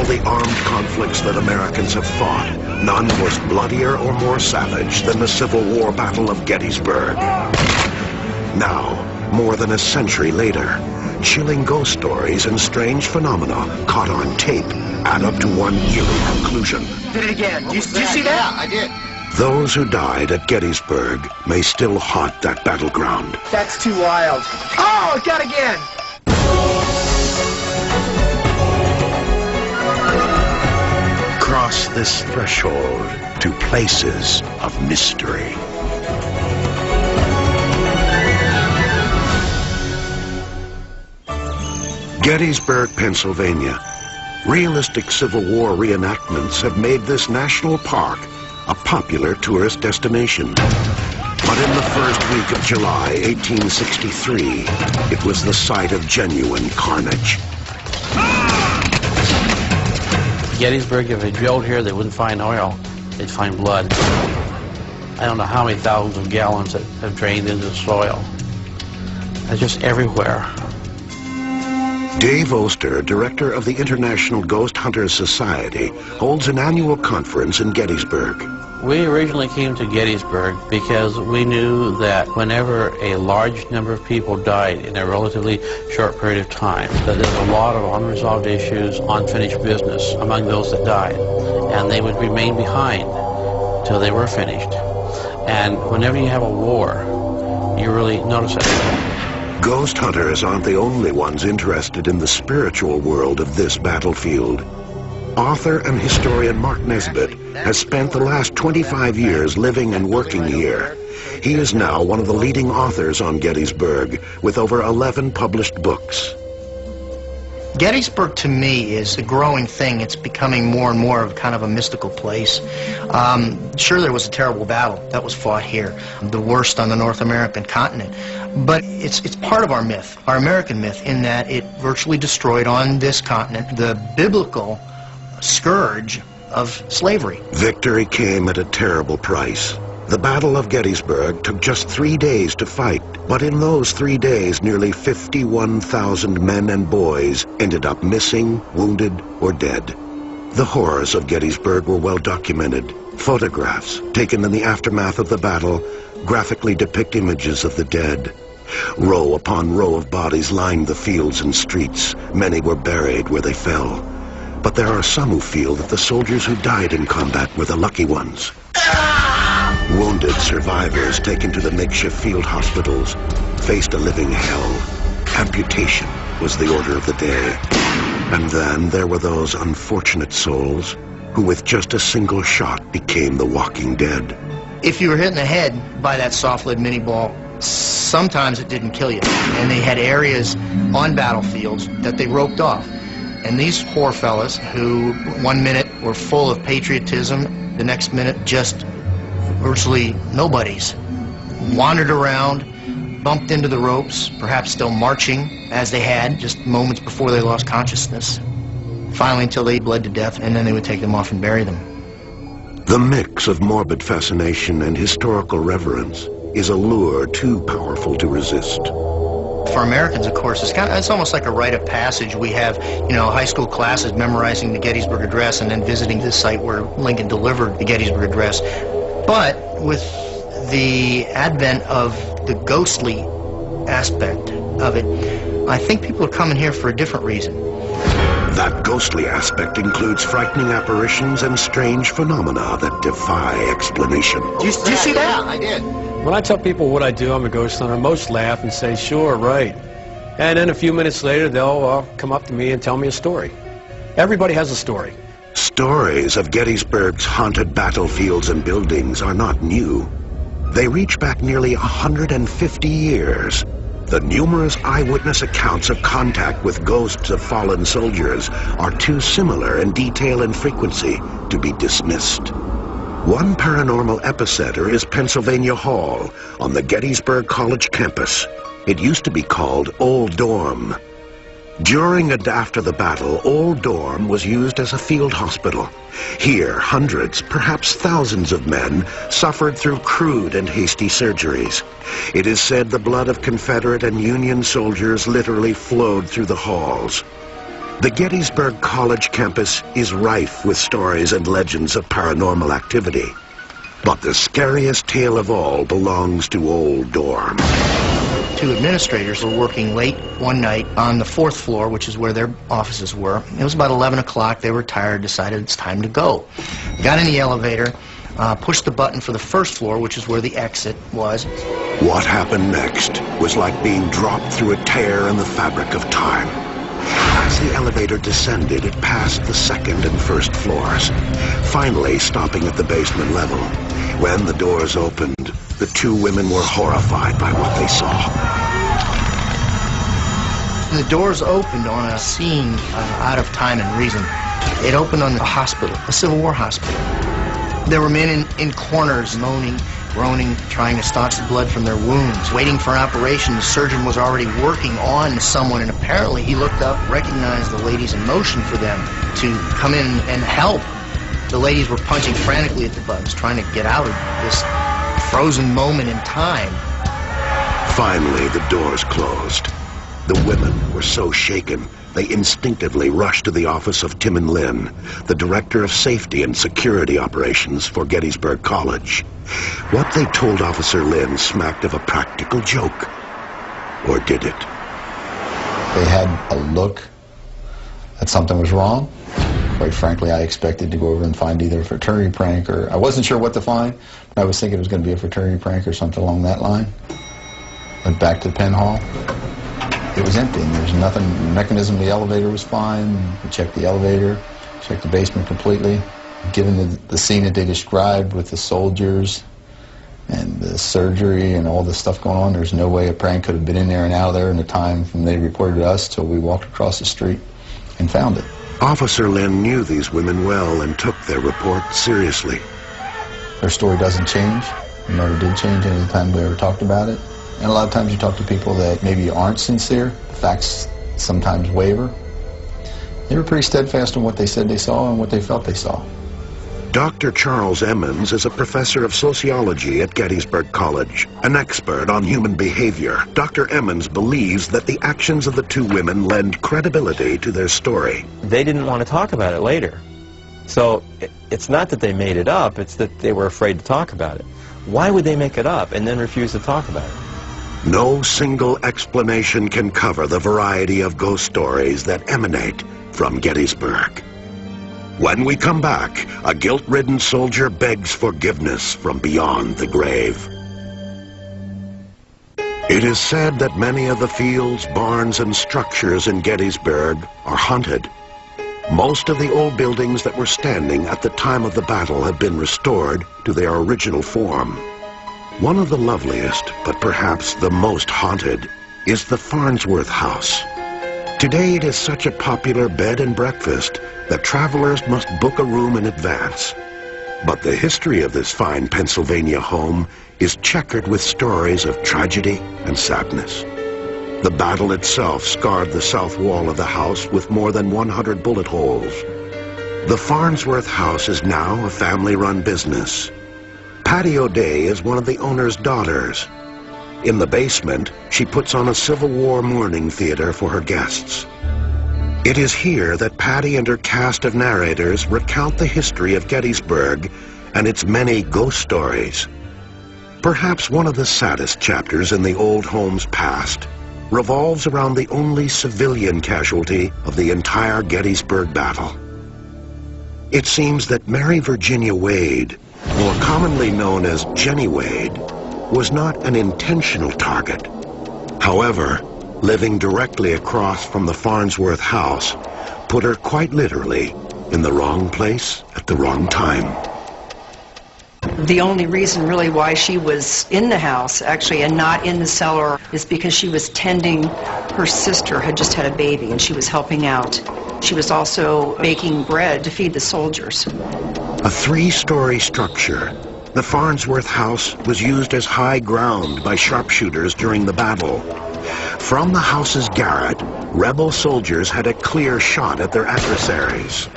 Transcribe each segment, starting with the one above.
the armed conflicts that Americans have fought, none was bloodier or more savage than the Civil War Battle of Gettysburg. Now, more than a century later, chilling ghost stories and strange phenomena caught on tape add up to one eerie conclusion. Did it again. Did you see that? Yeah, I did. Those who died at Gettysburg may still haunt that battleground. That's too wild. Oh, it got again. Cross this threshold to places of mystery. Gettysburg, Pennsylvania. Realistic Civil War reenactments have made this national park a popular tourist destination. But in the first week of July 1863, it was the site of genuine carnage. Gettysburg, if they drilled here, they wouldn't find oil. They'd find blood. I don't know how many thousands of gallons that have drained into the soil. It's just everywhere. Dave Oster, director of the International Ghost Hunters Society, holds an annual conference in Gettysburg. We originally came to Gettysburg because we knew that whenever a large number of people died in a relatively short period of time, that there's a lot of unresolved issues, unfinished business among those that died, and they would remain behind till they were finished. And whenever you have a war, you really notice it. Ghost hunters aren't the only ones interested in the spiritual world of this battlefield. Author and historian Mark Nesbitt has spent the last 25 years living and working here. He is now one of the leading authors on Gettysburg, with over 11 published books. Gettysburg, to me, is a growing thing. It's becoming more and more of kind of a mystical place. Sure, there was a terrible battle that was fought here, the worst on the North American continent. But it's part of our myth, our American myth, in that it virtually destroyed on this continent the biblical scourge of slavery. Victory came at a terrible price. The Battle of Gettysburg took just 3 days to fight, but in those 3 days, nearly 51,000 men and boys ended up missing, wounded, or dead. The horrors of Gettysburg were well documented. Photographs taken in the aftermath of the battle graphically depict images of the dead. Row upon row of bodies lined the fields and streets. Many were buried where they fell. But there are some who feel that the soldiers who died in combat were the lucky ones. Wounded survivors taken to the makeshift field hospitals faced a living hell. Amputation was the order of the day. And then there were those unfortunate souls who with just a single shot became the walking dead. If you were hit in the head by that soft-lead mini-ball, sometimes it didn't kill you. And they had areas on battlefields that they roped off. And these poor fellas who 1 minute were full of patriotism, the next minute just virtually nobodies, wandered around, bumped into the ropes, perhaps still marching as they had just moments before they lost consciousness. Finally until they bled to death, and then they would take them off and bury them. The mix of morbid fascination and historical reverence is a lure too powerful to resist. For Americans, of course, it's almost like a rite of passage. We have, high school classes memorizing the Gettysburg Address and then visiting the site where Lincoln delivered the Gettysburg Address. But with the advent of the ghostly aspect of it, I think people are coming here for a different reason. That ghostly aspect includes frightening apparitions and strange phenomena that defy explanation. Did you see that? Yeah, I did. When I tell people what I do, I'm a ghost hunter, most laugh and say, sure, right. And then a few minutes later, they'll come up to me and tell me a story. Everybody has a story. Stories of Gettysburg's haunted battlefields and buildings are not new. They reach back nearly 150 years. The numerous eyewitness accounts of contact with ghosts of fallen soldiers are too similar in detail and frequency to be dismissed. One paranormal epicenter is Pennsylvania Hall on the Gettysburg College campus. It used to be called Old Dorm. During and after the battle, Old Dorm was used as a field hospital. Here, hundreds, perhaps thousands of men suffered through crude and hasty surgeries. It is said the blood of Confederate and Union soldiers literally flowed through the halls. The Gettysburg College campus is rife with stories and legends of paranormal activity. But the scariest tale of all belongs to Old Dorm. Two administrators were working late one night on the 4th floor, which is where their offices were. It was about 11 o'clock. They were tired, decided it's time to go. Got in the elevator, pushed the button for the 1st floor, which is where the exit was. What happened next was like being dropped through a tear in the fabric of time. As the elevator descended, it passed the 2nd and 1st floors, finally stopping at the basement level. When the doors opened, the two women were horrified by what they saw. The doors opened on a scene out of time and reason. It opened on a hospital, a Civil War hospital. There were men in corners, moaning, groaning, trying to staunch the blood from their wounds, waiting for an operation. The surgeon was already working on someone, and apparently he looked up, recognized the ladies in motion for them to come in and help. The ladies were punching frantically at the buttons, trying to get out of this frozen moment in time. Finally, the doors closed. The women were so shaken, they instinctively rushed to the office of Tim and Lynn, the Director of Safety and Security Operations for Gettysburg College. What they told Officer Lynn smacked of a practical joke. Or did it? They had a look that something was wrong. Quite frankly, I expected to go over and find either a fraternity prank or... I wasn't sure what to find, but I was thinking it was going to be a fraternity prank or something along that line. Went back to the Penn Hall. It was empty, and there's nothing. The mechanism of the elevator was fine. We checked the elevator, checked the basement completely. Given the scene that they described with the soldiers and the surgery and all the stuff going on, there's no way a prank could have been in there and out of there in the time from they reported to us till we walked across the street and found it. Officer Lynn knew these women well and took their report seriously. Their story doesn't change. It never did change any time we ever talked about it. And a lot of times you talk to people that maybe aren't sincere. The facts sometimes waver. They were pretty steadfast on what they said they saw and what they felt they saw. Dr. Charles Emmons is a professor of sociology at Gettysburg College, an expert on human behavior. Dr. Emmons believes that the actions of the two women lend credibility to their story. They didn't want to talk about it later. So it's not that they made it up, it's that they were afraid to talk about it. Why would they make it up and then refuse to talk about it? No single explanation can cover the variety of ghost stories that emanate from Gettysburg. When we come back, a guilt-ridden soldier begs forgiveness from beyond the grave. It is said that many of the fields, barns, and structures in Gettysburg are haunted. Most of the old buildings that were standing at the time of the battle have been restored to their original form. One of the loveliest, but perhaps the most haunted, is the Farnsworth House. Today it is such a popular bed and breakfast that travelers must book a room in advance. But the history of this fine Pennsylvania home is checkered with stories of tragedy and sadness. The battle itself scarred the south wall of the house with more than 100 bullet holes. The Farnsworth House is now a family-run business. Patty O'Day is one of the owner's daughters. In the basement, she puts on a Civil War mourning theater for her guests. It is here that Patty and her cast of narrators recount the history of Gettysburg and its many ghost stories. Perhaps one of the saddest chapters in the old home's past revolves around the only civilian casualty of the entire Gettysburg battle. It seems that Mary Virginia Wade, more commonly known as Jenny Wade, was not an intentional target. However, living directly across from the Farnsworth house put her quite literally in the wrong place at the wrong time. The only reason really why she was in the house, actually, and not in the cellar, is because she was tending her sister, had just had a baby, and she was helping out. She was also baking bread to feed the soldiers. A three-story structure, the Farnsworth house was used as high ground by sharpshooters during the battle. From the house's garret, rebel soldiers had a clear shot at their adversaries.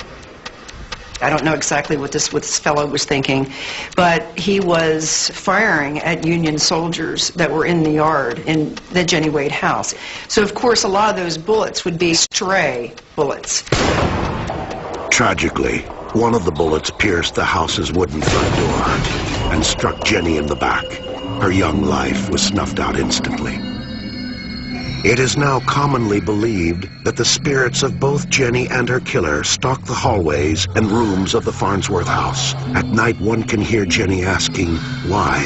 I don't know exactly what this fellow was thinking, but he was firing at Union soldiers that were in the yard in the Jenny Wade house. So, of course, a lot of those bullets would be stray bullets. Tragically, one of the bullets pierced the house's wooden front door and struck Jenny in the back. Her young life was snuffed out instantly. It is now commonly believed that the spirits of both Jenny and her killer stalk the hallways and rooms of the Farnsworth house. At night, one can hear Jenny asking, why?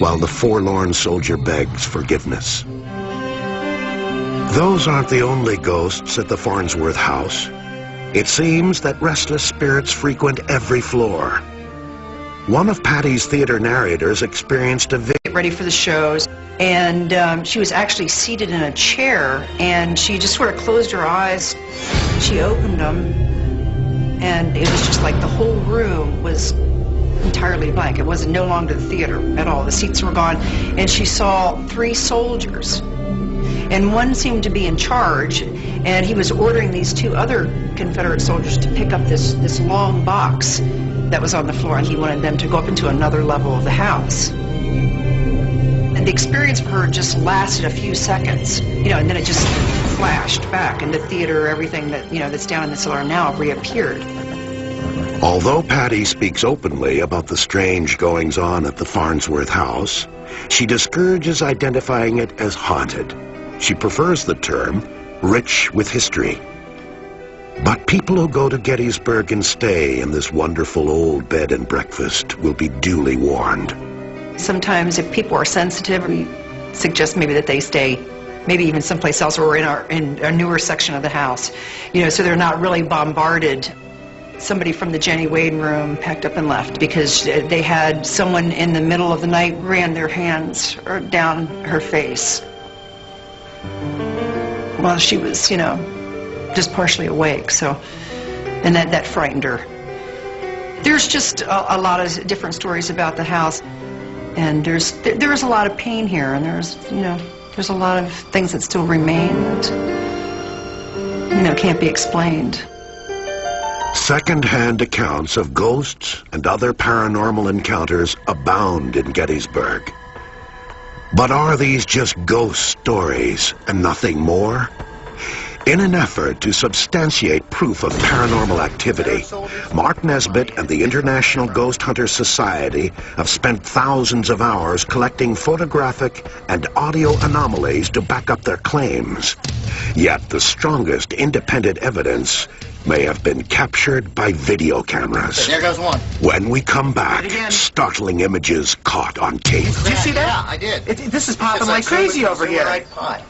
While the forlorn soldier begs forgiveness. Those aren't the only ghosts at the Farnsworth house. It seems that restless spirits frequent every floor. One of Patty's theater narrators experienced a Get ready for the shows, and she was actually seated in a chair, and she just sort of closed her eyes. She opened them, and it was just like the whole room was entirely blank. It was no longer the theater at all. The seats were gone, and she saw 3 soldiers, and one seemed to be in charge, and he was ordering these 2 other Confederate soldiers to pick up this long box that was on the floor, and he wanted them to go up into another level of the house. And the experience for her just lasted a few seconds, you know, and then it just flashed back, and the theater, everything that, you know, that's down in the cellar now reappeared. Although Patty speaks openly about the strange goings-on at the Farnsworth house, she discourages identifying it as haunted. She prefers the term rich with history. But people who go to Gettysburg and stay in this wonderful old bed and breakfast will be duly warned. Sometimes if people are sensitive, we suggest maybe that they stay maybe even someplace else or in a newer section of the house, you know, so they're not really bombarded. Somebody from the Jenny Wade room packed up and left because they had someone in the middle of the night ran their hands down her face while she was, you know, just partially awake, so, and that frightened her. There's just a lot of different stories about the house, and there's a lot of pain here, and there's a lot of things that still remain that, you know, can't be explained. Second-hand accounts of ghosts and other paranormal encounters abound in Gettysburg. But are these just ghost stories and nothing more? In an effort to substantiate proof of paranormal activity, Mark Nesbitt and the International Ghost Hunter Society have spent thousands of hours collecting photographic and audio anomalies to back up their claims. Yet the strongest independent evidence may have been captured by video cameras. There goes one. When we come back, startling images caught on tape. Did you see that? Yeah, I did. This is popping like crazy over here. Right pie.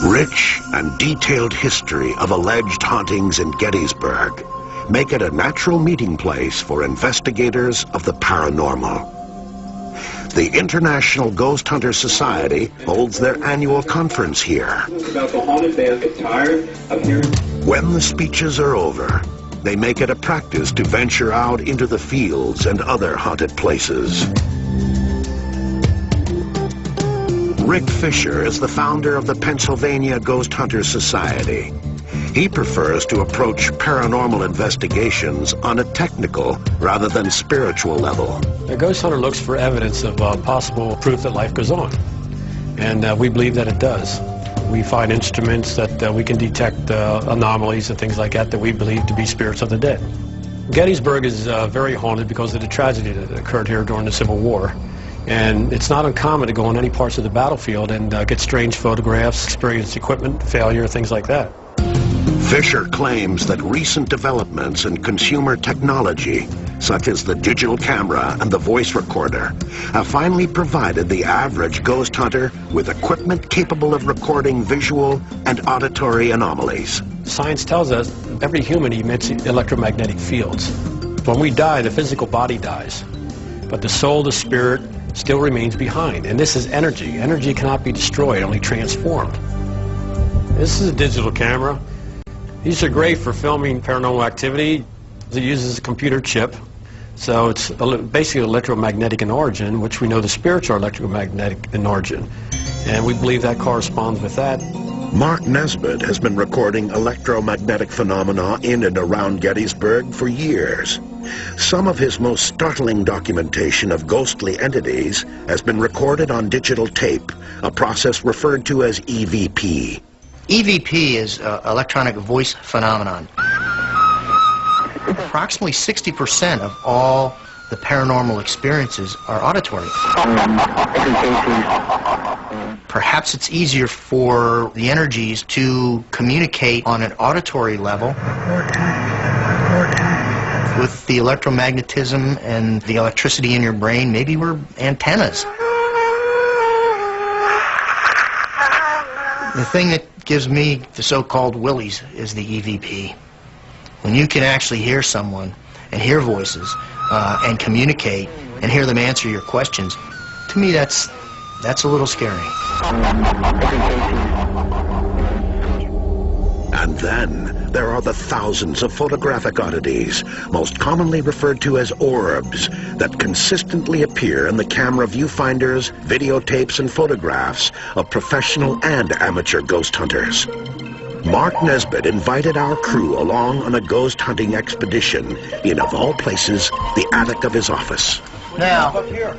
Rich and detailed history of alleged hauntings in Gettysburg make it a natural meeting place for investigators of the paranormal. The International Ghost Hunter Society holds their annual conference here. When the speeches are over, they make it a practice to venture out into the fields and other haunted places. Rick Fisher is the founder of the Pennsylvania Ghost Hunter Society. He prefers to approach paranormal investigations on a technical rather than spiritual level. A ghost hunter looks for evidence of possible proof that life goes on, and we believe that it does. We find instruments that we can detect anomalies and things like that we believe to be spirits of the dead. Gettysburg is very haunted because of the tragedy that occurred here during the Civil War. And it's not uncommon to go on any parts of the battlefield and get strange photographs, experience equipment failure, things like that. Fisher claims that recent developments in consumer technology, such as the digital camera and the voice recorder, have finally provided the average ghost hunter with equipment capable of recording visual and auditory anomalies. Science tells us every human emits electromagnetic fields. When we die, the physical body dies, but the soul, the spirit, still remains behind. And this is energy. Energy cannot be destroyed, only transformed. This is a digital camera. These are great for filming paranormal activity. It uses a computer chip. So it's basically electromagnetic in origin, which we know the spirits are electromagnetic in origin. And we believe that corresponds with that. Mark Nesbitt has been recording electromagnetic phenomena in and around Gettysburg for years. Some of his most startling documentation of ghostly entities has been recorded on digital tape, a process referred to as EVP. EVP is electronic voice phenomenon. Approximately 60% of all the paranormal experiences are auditory. Perhaps it's easier for the energies to communicate on an auditory level. With the electromagnetism and the electricity in your brain, maybe we're antennas. The thing that gives me the so-called willies is the EVP. When you can actually hear someone and hear voices and communicate and hear them answer your questions, to me that's a little scary. And then there are the thousands of photographic oddities, most commonly referred to as orbs, that consistently appear in the camera viewfinders, videotapes, and photographs of professional and amateur ghost hunters. Mark Nesbitt invited our crew along on a ghost hunting expedition in, of all places, the attic of his office. Now,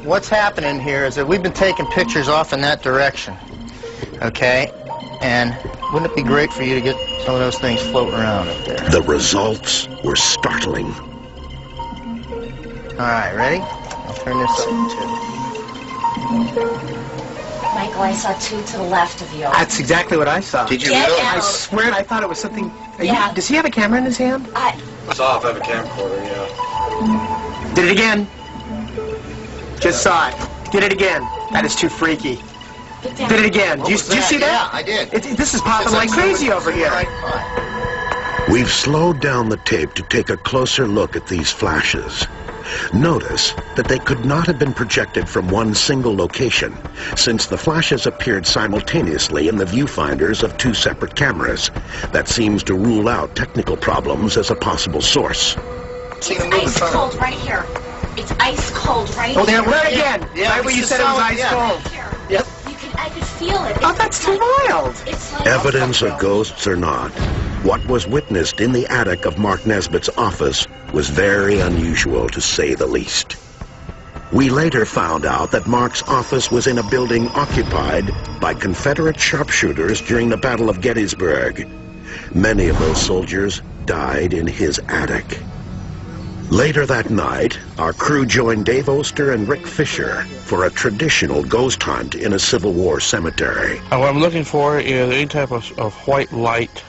what's happening here is that we've been taking pictures off in that direction, okay? And wouldn't it be great for you to get some of those things floating around up there? The results were startling. All right, ready? I'll turn this up too. Michael, I saw two to the left of you. That's exactly what I saw. Did you really? I swear I thought it was something... Yeah. Does he have a camera in his hand? It's off. I have a camcorder, yeah. Did it again. Just saw it. Did it again. That is too freaky. Did it again. Did you see that? Yeah, I did. This is popping like crazy over here. We've slowed down the tape to take a closer look at these flashes. Notice that they could not have been projected from one single location, since the flashes appeared simultaneously in the viewfinders of two separate cameras. That seems to rule out technical problems as a possible source. It's ice cold right here. It's ice cold right here. Oh, there, where again? Yeah, right where you said it was ice cold. Right here. Yep. I could feel it. Oh, that's too wild. It's like Evidence of ghosts or not, what was witnessed in the attic of Mark Nesbitt's office was very unusual, to say the least. We later found out that Mark's office was in a building occupied by Confederate sharpshooters during the Battle of Gettysburg. Many of those soldiers died in his attic. Later that night, our crew joined Dave Oster and Rick Fisher for a traditional ghost hunt in a Civil War cemetery. What I'm looking for is any type of white light.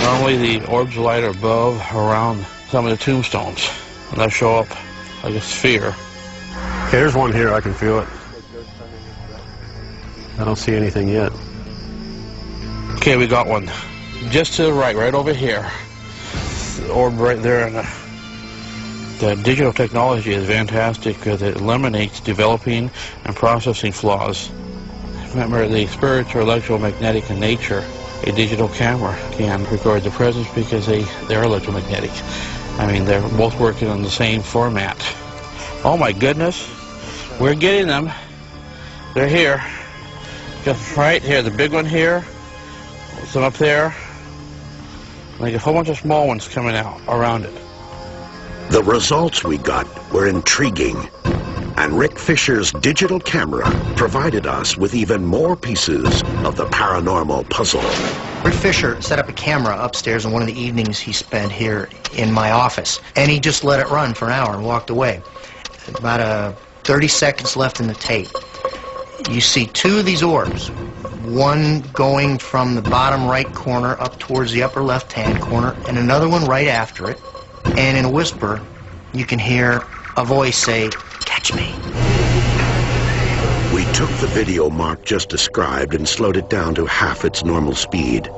Normally the orbs of light are above, around some of the tombstones, and they'll show up like a sphere. Okay, there's one here. I can feel it. I don't see anything yet. Okay, we got one. Just to the right over here. The orb right there. And the digital technology is fantastic because it eliminates developing and processing flaws. Remember, the spirits are electromagnetic in nature. A digital camera can record the presence because they're electromagnetic. I mean, they're both working on the same format. Oh my goodness, we're getting them. They're here. Just right here, the big one here, some up there, like a whole bunch of small ones coming out around it. The results we got were intriguing, and Rick Fisher's digital camera provided us with even more pieces of the paranormal puzzle. Rick Fisher set up a camera upstairs on one of the evenings he spent here in my office, and he just let it run for an hour and walked away. About 30 seconds left in the tape. You see two of these orbs, one going from the bottom right corner up towards the upper left-hand corner, and another one right after it. And in a whisper, you can hear a voice say, "Catch me." We took the video Mark just described and slowed it down to half its normal speed.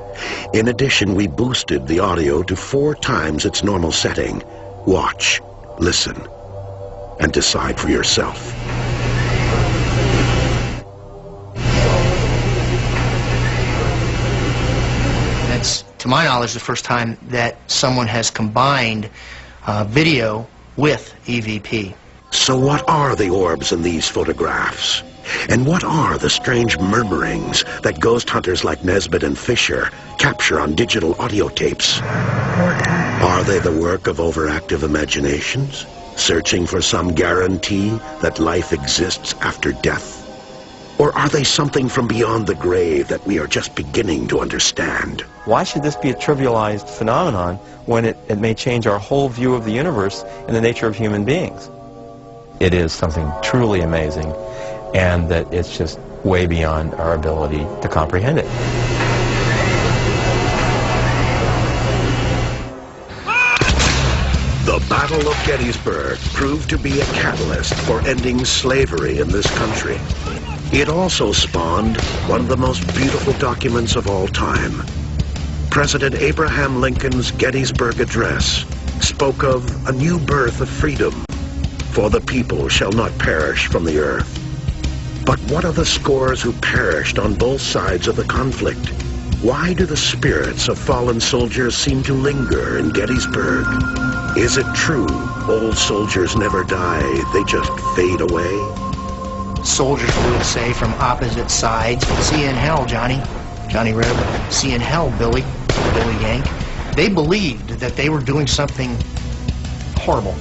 In addition, we boosted the audio to 4 times its normal setting. Watch, listen, and decide for yourself. That's, to my knowledge, the first time that someone has combined video with EVP. So what are the orbs in these photographs? And what are the strange murmurings that ghost hunters like Nesbitt and Fisher capture on digital audio tapes? Are they the work of overactive imaginations, searching for some guarantee that life exists after death? Or are they something from beyond the grave that we are just beginning to understand? Why should this be a trivialized phenomenon when it may change our whole view of the universe and the nature of human beings? It is something truly amazing, and that it's just way beyond our ability to comprehend it. The Battle of Gettysburg proved to be a catalyst for ending slavery in this country. It also spawned one of the most beautiful documents of all time. President Abraham Lincoln's Gettysburg Address spoke of a new birth of freedom, for the people shall not perish from the earth. But what of the scores who perished on both sides of the conflict? Why do the spirits of fallen soldiers seem to linger in Gettysburg? Is it true old soldiers never die, they just fade away? Soldiers would say from opposite sides, "See you in hell, Johnny." Johnny Reb. "See you in hell, Billy." Billy Yank. They believed that they were doing something horrible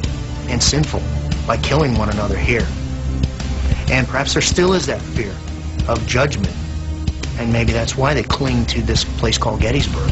and sinful by killing one another here. And perhaps there still is that fear of judgment. And maybe that's why they cling to this place called Gettysburg.